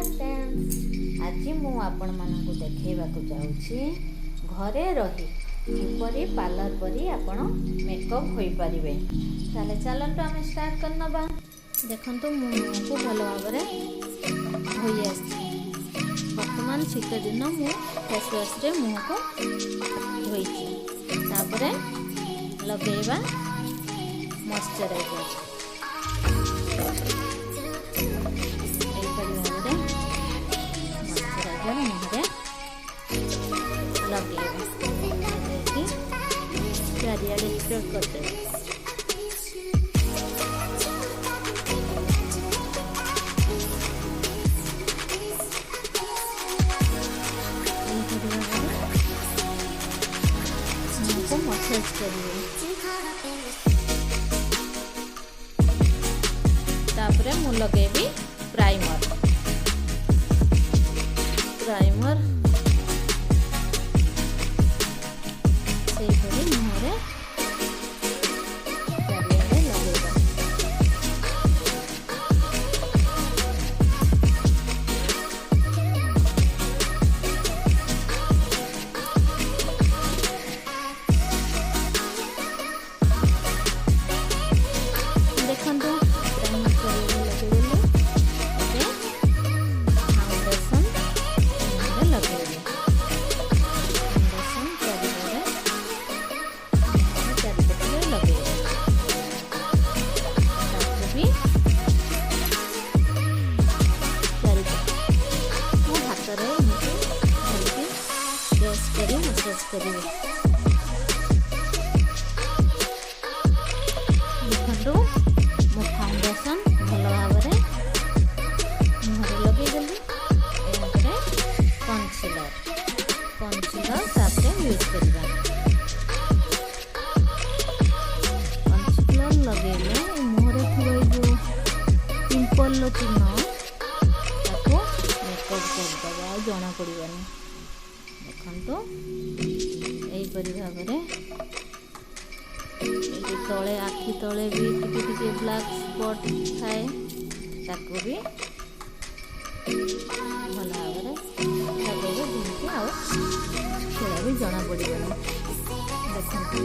Hi friends, आज मु आपण मानकु देखैबाकु जाउछि घरे रही किपरि पार्लर परी आपण मेकअप होई परिबे। ताले चलंतु आमे स्टार्ट करनबा। देखंतु मुहको भलो भाबरे धोई आछि। वर्तमान शीत दिन मु फेस वॉश रे मुहको धोइछि। तापरे लगेबा मॉइस्चराइजर। मुहरे लगेबा चारियाडे स्प्रेड करदेबा। मुझको मसाज करिए। तापरे मु लगेबी प्राइमर। से मुहरे चारियाडे लगेबा। देखंतु प्राइमर चारियाडे लगेबे। ओके फाउंडेशन मुहरे लगेबे। फाउंडेशन चारियाडे चारिपटे लगेबे। ताको भी चारिपटे मो हाथ रे एमती धरिकी प्रेस करी मसाज करिवे। देखंतु मो फाउंडेशन भलो भाबरे मुहरे लगे गली। एमरे कंसीलर तापरे यूज करबा। कंसीलर लगेले मुहरे थिबे जो पिंपल चिन्ह ताको मेकअप करदबा जना पड़िबानी। देखंतु एई परि भाबरे एई तळे आखि तळे भी टिके टिके ब्लैक स्पॉट थाए ताको भी भल भाबरे लगेबे जेमती आउ सेड़ा भी जना पड़िबानी। देखंतु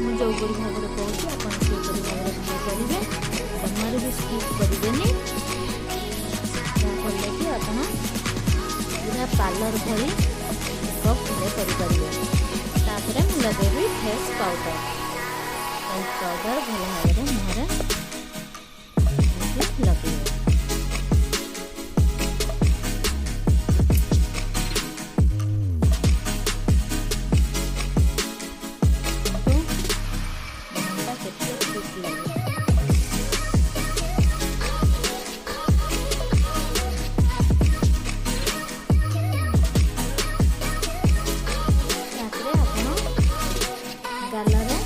मु जो परि भाबरे कहूछि आपण से परि भाबरे करिवे। जमारे भी स्किप करिवेनी। तापर लेके आपण पूरा पार्लर भरी मेकअप घरे करि परिबे। तापरे मु लगेबी फेस पाउडर भल भाबरे मुहरे लगेबे। गालरे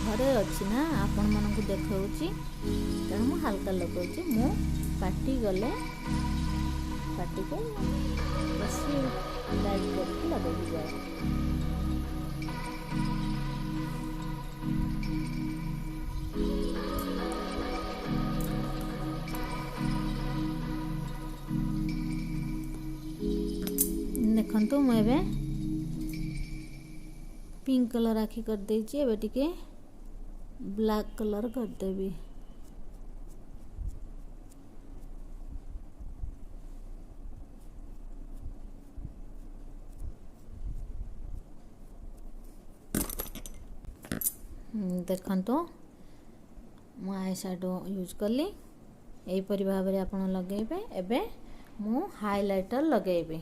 घरे अच्छी ना आपण मानक देखौछि तेणु मु हल्का लगौछि। मु पार्टी गले पार्टी को बेसी लाइट करके लगेबी जाए। देखंतु मु एबे पिंक कलर आखि कर देछि। एबे टिके ब्लैक कलर कर देबी। देखंतु मु आई शैडो यूज कली एहीपरि भाव में आपण लगेबे। एबे मु हाइलाइटर लगेबी।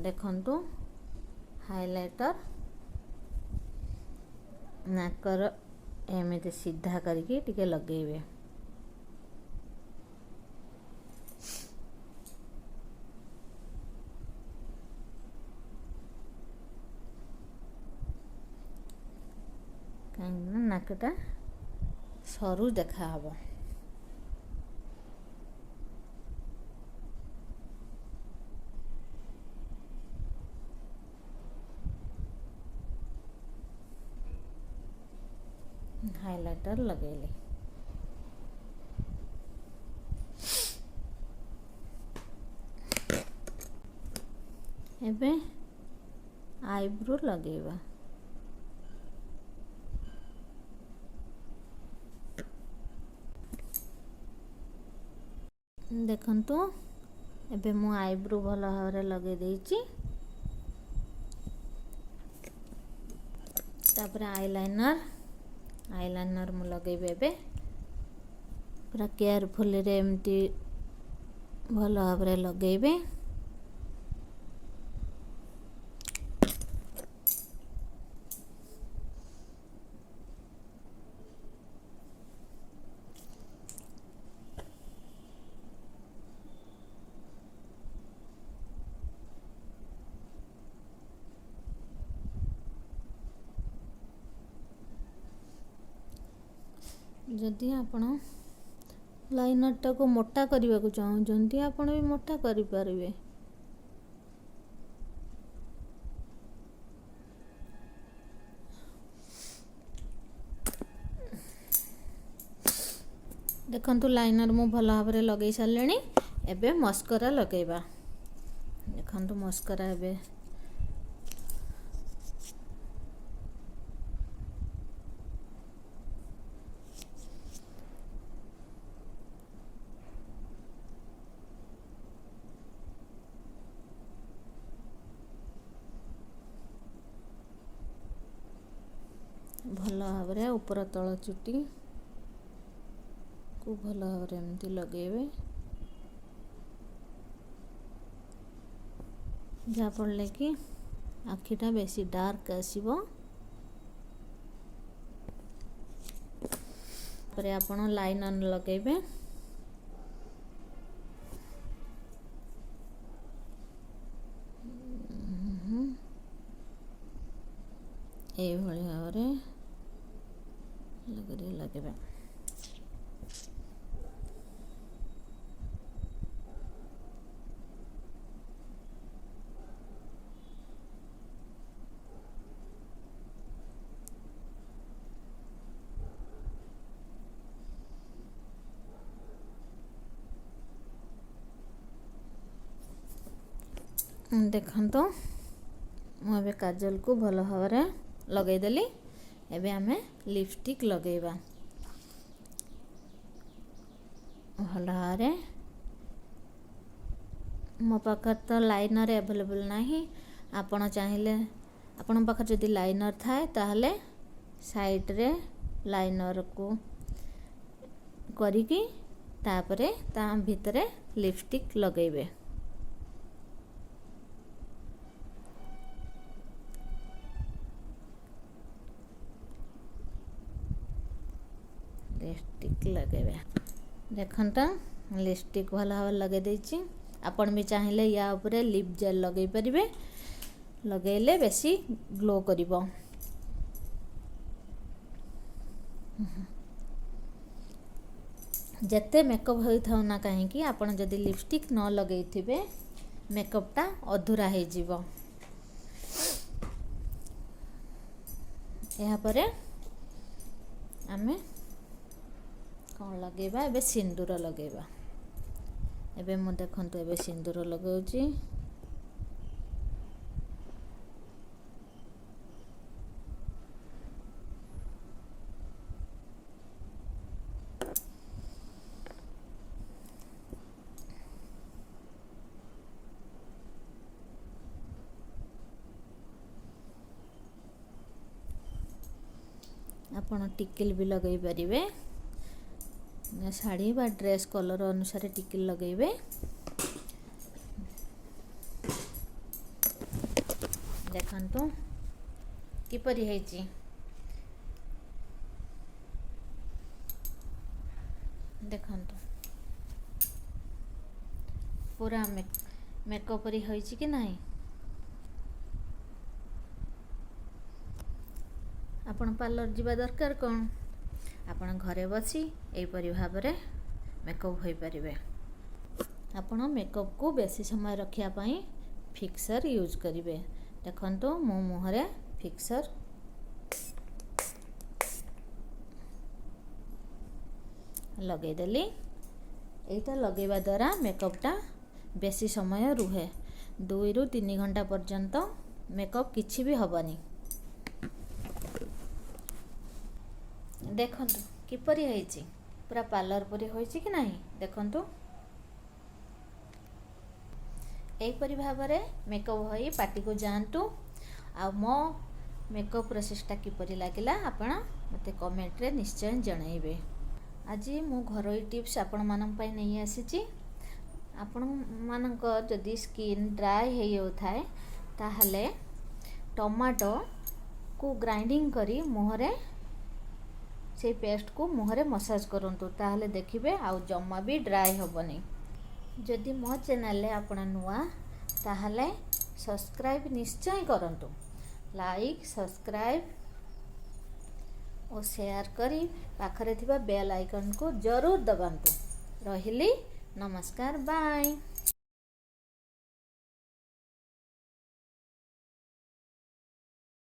देखंतु हाइलाइटर नाकर एमती सीधा करके टिके लगेबे। कहीं नाकटा सरू देखा हबो। हाइलाइटर लगेली। एबे आईब्रो लगेबा। देखंतु एबे मु आईब्रो भल भाव लगे देइची। तापर आईलाइनर मु लगेबे। एबे पूरा केयरफुल रे एमती भल भाव लगेबे। जदि आपण लाइनरटा को मोटा करने को चाहते आपण भी मोटा करि परिबे। देखंतु लाइनर मु भल भाव लगे सारे। एबे मस्करा लगेबा। देखंतु मस्करा एबे भल भाव ऊपर तल चुटी को भल भाव एमती लगेबे। जहाँ पड़े कि आखिटा बेसी डार्क आसीबो। परे आपण लाइनर लगेबे। ए भली भाव लगेबे। देखंतु मुझे काजल को भल भाव लगेदेली। एबे आमे लिपस्टिक लगेबा। भल भाव मो पाखर तो लाइनर अवेलेबल नहीं। आपण चाहिए आपण पाखर जदि लाइनर थाए ताहले साइड रे लाइनर को करिकी तापरे ता भितरे लिपस्टिक लगेबे। लिपस्टिक लगेबे। देखंता लिपस्टिक भल भाव लगे देछि। आपण भी चाहिए या ऊपर लिप जेल लगे परिबे। लगेले बेसी ग्लो करिवो। जते मेकअप होइथाउ ना कहीं आपण जदि लिपस्टिक न लगे थिबे मेकअपटा अधूरा हे जीवो। यहाँ पर आमे कौन लगेबा एबे सिंदूर लगेबा। एबे मु देखंतु एबे सिंदूर लगाउची। ଆପଣ ଟିକିଲ୍ ବି ଲଗାଇ ପାରିବେ। ଶାଢ଼ୀ ବା ड्रेस कलर अनुसार टिकिल लगेबे। देखंतु किपरि हेछि देखंतु पूरा मेकअप परि होइछि कि नाही। आपण पार्लर जीवा दरकार कोन आपण घरे बसी एपरि भाबरे मेकअप होई परिबे। आपण मेकअप को बेसी समय रखिया पई फिक्सर यूज करिवे। देखंतु मो मुहरे फिक्सर लगे देली। एटा लगेबा द्वारा मेकअपटा बेसी समय रुहे। 2 रु 3 घंटा पर्यंत मेकअप किछि भी हबनी। देखंतु किपरि हेछि पूरा पार्लर परि होइछि कि नाही। देखंतु एपरि भाबरे मेकअप होई पार्टी को जानतु। आ मो मेकअप प्रोसेसटा किपरि लागिला आपण मते कमेंट रे निश्चय जणाइबे। आज मु घरोई टिप्स आपण मानन पई नै आसीछि। आपण मानक जदि स्किन ड्राई हे होथाय ताहले टमाटो को ग्राइंडिंग करी मुहरे से पेस्ट को मुहरे मसाज करंतु ताहले देखिबे आउ जम्मा भी ड्राई होबनी। जदि मो चैनल ले आपण नुआ ताहले सब्सक्राइब निश्चय करंतु। लाइक सब्सक्राइब और शेयर करी पाखरे थिबा बेल आइकन को जरूर दबांतु। रहिली नमस्कार बाय।